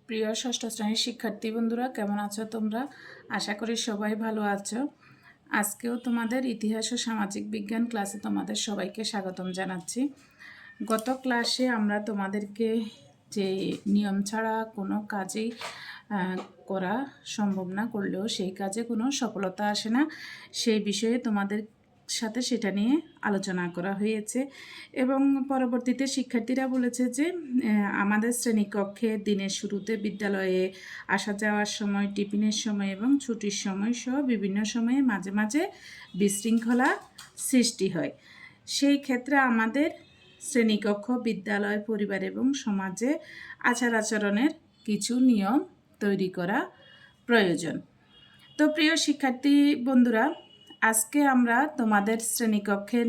প্রিয় ষষ্ঠ শ্রেণীর শিক্ষার্থী বন্ধুরা, কেমন আছো তোমরা? আশা করি সবাই ভালো আছো। আজকেও তোমাদের ইতিহাস ও সামাজিক বিজ্ঞান ক্লাসে তোমাদের সবাইকে স্বাগতম জানাচ্ছি। গত ক্লাসে আমরা তোমাদেরকে যে নিয়ম ছাড়া কোনো কাজেই করা সম্ভব না, করলেও সেই কাজে কোনো সফলতা আসে না, সেই বিষয়ে তোমাদের সাথে সেটা নিয়ে আলোচনা করা হয়েছে। এবং পরবর্তীতে শিক্ষার্থীরা বলেছে যে আমাদের শ্রেণীকক্ষে দিনের শুরুতে বিদ্যালয়ে আসা যাওয়ার সময়, টিফিনের সময় এবং ছুটির সময় সহ বিভিন্ন সময়ে মাঝে মাঝে বিশৃঙ্খলা সৃষ্টি হয়। সেই ক্ষেত্রে আমাদের শ্রেণীকক্ষ, বিদ্যালয়, পরিবার এবং সমাজে আচার আচরণের কিছু নিয়ম তৈরি করা প্রয়োজন। তো প্রিয় শিক্ষার্থী বন্ধুরা, আজকে আমরা তোমাদের শ্রেণীকক্ষের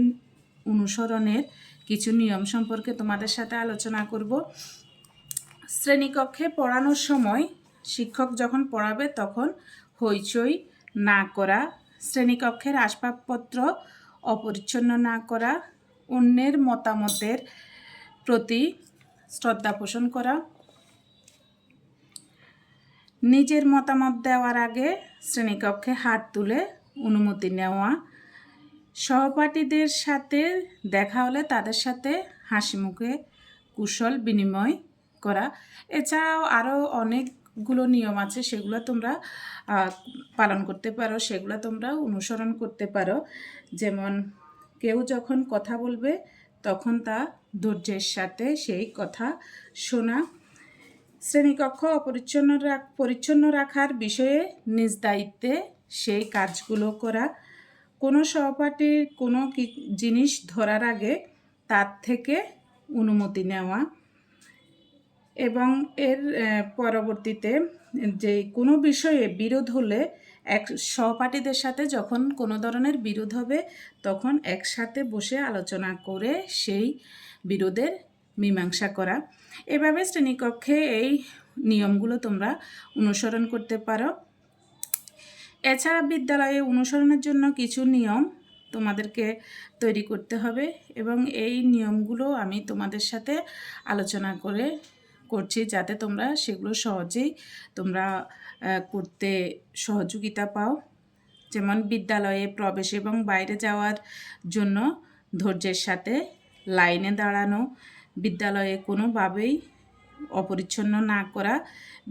অনুসরণের কিছু নিয়ম সম্পর্কে তোমাদের সাথে আলোচনা করব। শ্রেণীকক্ষে পড়ানোর সময় শিক্ষক যখন পড়াবে তখন হইচই না করা, শ্রেণীকক্ষের আসবাবপত্র অপরিচ্ছন্ন না করা, অন্যের মতামতের প্রতি শ্রদ্ধা পোষণ করা, নিজের মতামত দেওয়ার আগে শ্রেণীকক্ষে হাত তুলে অনুমতি নেওয়া, সহপাঠীদের সাথে দেখা হলে তাদের সাথে হাসি মুখে কুশল বিনিময় করা। এছাড়াও আরও অনেকগুলো নিয়ম আছে, সেগুলো তোমরা পালন করতে পারো, সেগুলো তোমরা অনুসরণ করতে পারো। যেমন কেউ যখন কথা বলবে তখন তা ধৈর্যের সাথে সেই কথা শোনা, শ্রেণীকক্ষ পরিচ্ছন্ন রাখার বিষয়ে নিজ দায়িত্বে সেই কাজগুলো করা, কোনো সহপাঠীর কোনো জিনিস ধরার আগে তার থেকে অনুমতি নেওয়া, এবং এর পরবর্তীতে যে কোনো বিষয়ে বিরোধ হলে এক সহপাঠীদের সাথে যখন কোনো ধরনের বিরোধ হবে তখন একসাথে বসে আলোচনা করে সেই বিরোধের মীমাংসা করা। এভাবে শ্রেণীকক্ষে এই নিয়মগুলো তোমরা অনুসরণ করতে পারো। এছাড়া বিদ্যালয়ে অনুসরণের জন্য কিছু নিয়ম তোমাদেরকে তৈরি করতে হবে এবং এই নিয়মগুলো আমি তোমাদের সাথে আলোচনা করছি যাতে তোমরা সেগুলো সহজেই তোমরা করতে সহযোগিতা পাও। যেমন বিদ্যালয়ে প্রবেশ এবং বাইরে যাওয়ার জন্য ধৈর্যের সাথে লাইনে দাঁড়ানো, বিদ্যালয়ে কোনোভাবেই অপরিচ্ছন্ন না করা,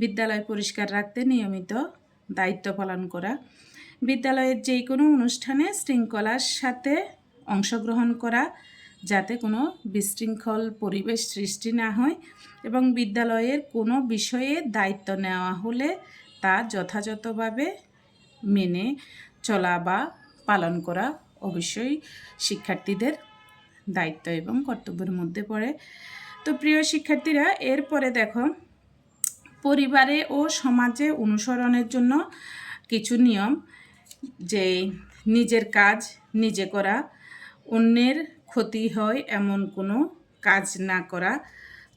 বিদ্যালয় পরিষ্কার রাখতে নিয়মিত দায়িত্ব পালন করা, বিদ্যালয়ের যে কোনো অনুষ্ঠানে শৃঙ্খলার সাথে অংশগ্রহণ করা যাতে কোনো বিশৃঙ্খল পরিবেশ সৃষ্টি না হয়, এবং বিদ্যালয়ের কোনো বিষয়ে দায়িত্ব নেওয়া হলে তা যথাযথভাবে মেনে চলা বা পালন করা অবশ্যই শিক্ষার্থীদের দায়িত্ব এবং কর্তব্যের মধ্যে পড়ে। তো প্রিয় শিক্ষার্থীরা, এরপরে দেখো পরিবারে ও সমাজে অনুসরণের জন্য কিছু নিয়ম, যে নিজের কাজ নিজে করা, অন্যের ক্ষতি হয় এমন কোনো কাজ না করা,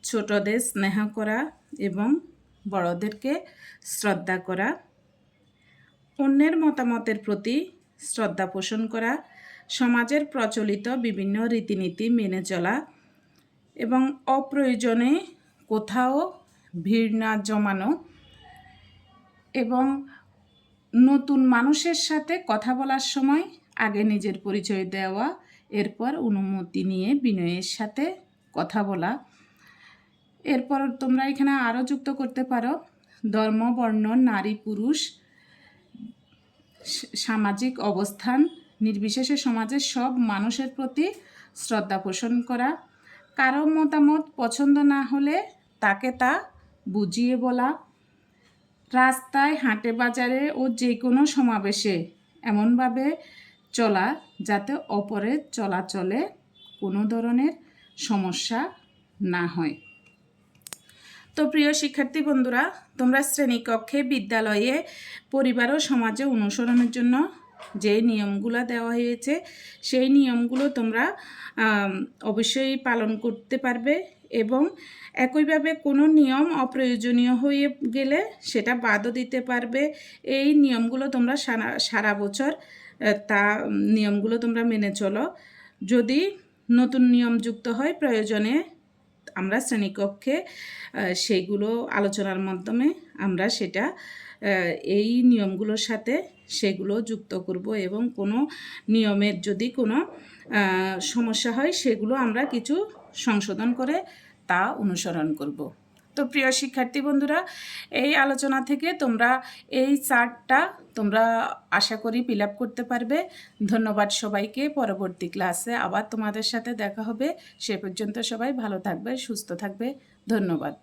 ছোটদের স্নেহ করা এবং বড়দেরকে শ্রদ্ধা করা, অন্যের মতামতের প্রতি শ্রদ্ধা পোষণ করা, সমাজের প্রচলিত বিভিন্ন রীতিনীতি মেনে চলা এবং অপ্রয়োজনে কোথাও ভিড় না জমানো, এবং নতুন মানুষের সাথে কথা বলার সময় আগে নিজের পরিচয় দেওয়া, এরপর অনুমতি নিয়ে বিনয়ের সাথে কথা বলা। এরপর তোমরা এখানে আরও যুক্ত করতে পারো ধর্ম, বর্ণ, নারী, পুরুষ, সামাজিক অবস্থান নির্বিশেষে সমাজের সব মানুষের প্রতি শ্রদ্ধা পোষণ করা, কারো মতামত পছন্দ না হলে তাকে তা বুঝিয়ে বলা, রাস্তায়, হাটে বাজারে ও যে কোনো সমাবেশে এমনভাবে চলা যাতে অপরের চলাচলে কোনো ধরনের সমস্যা না হয়। তো প্রিয় শিক্ষার্থী বন্ধুরা, তোমরা শ্রেণীকক্ষে, বিদ্যালয়ে, পরিবার ও সমাজে অনুসরণের জন্য যে নিয়মগুলো দেওয়া হয়েছে সেই নিয়মগুলো তোমরা অবশ্যই পালন করতে পারবে, এবং একইভাবে কোনো নিয়ম অপ্রয়োজনীয় হয়ে গেলে সেটা বাদও দিতে পারবে। এই নিয়মগুলো তোমরা সারা বছর নিয়মগুলো তোমরা মেনে চলো। যদি নতুন নিয়ম যুক্ত হয় প্রয়োজনে আমরা শ্রেণীকক্ষে সেইগুলো আলোচনার মাধ্যমে আমরা সেটা এই নিয়মগুলোর সাথে সেগুলো যুক্ত করব এবং কোনো নিয়মের যদি কোনো সমস্যা হয় সেগুলো আমরা কিছু সংশোধন করে তা অনুসরণ করব। তো প্রিয় শিক্ষার্থী বন্ধুরা, এই আলোচনা থেকে তোমরা এই চার্টটা তোমরা আশা করি ফিল আপ করতে পারবে। ধন্যবাদ সবাইকে। পরবর্তী ক্লাসে আবার তোমাদের সাথে দেখা হবে। সে পর্যন্ত সবাই ভালো থাকবে, সুস্থ থাকবে। ধন্যবাদ।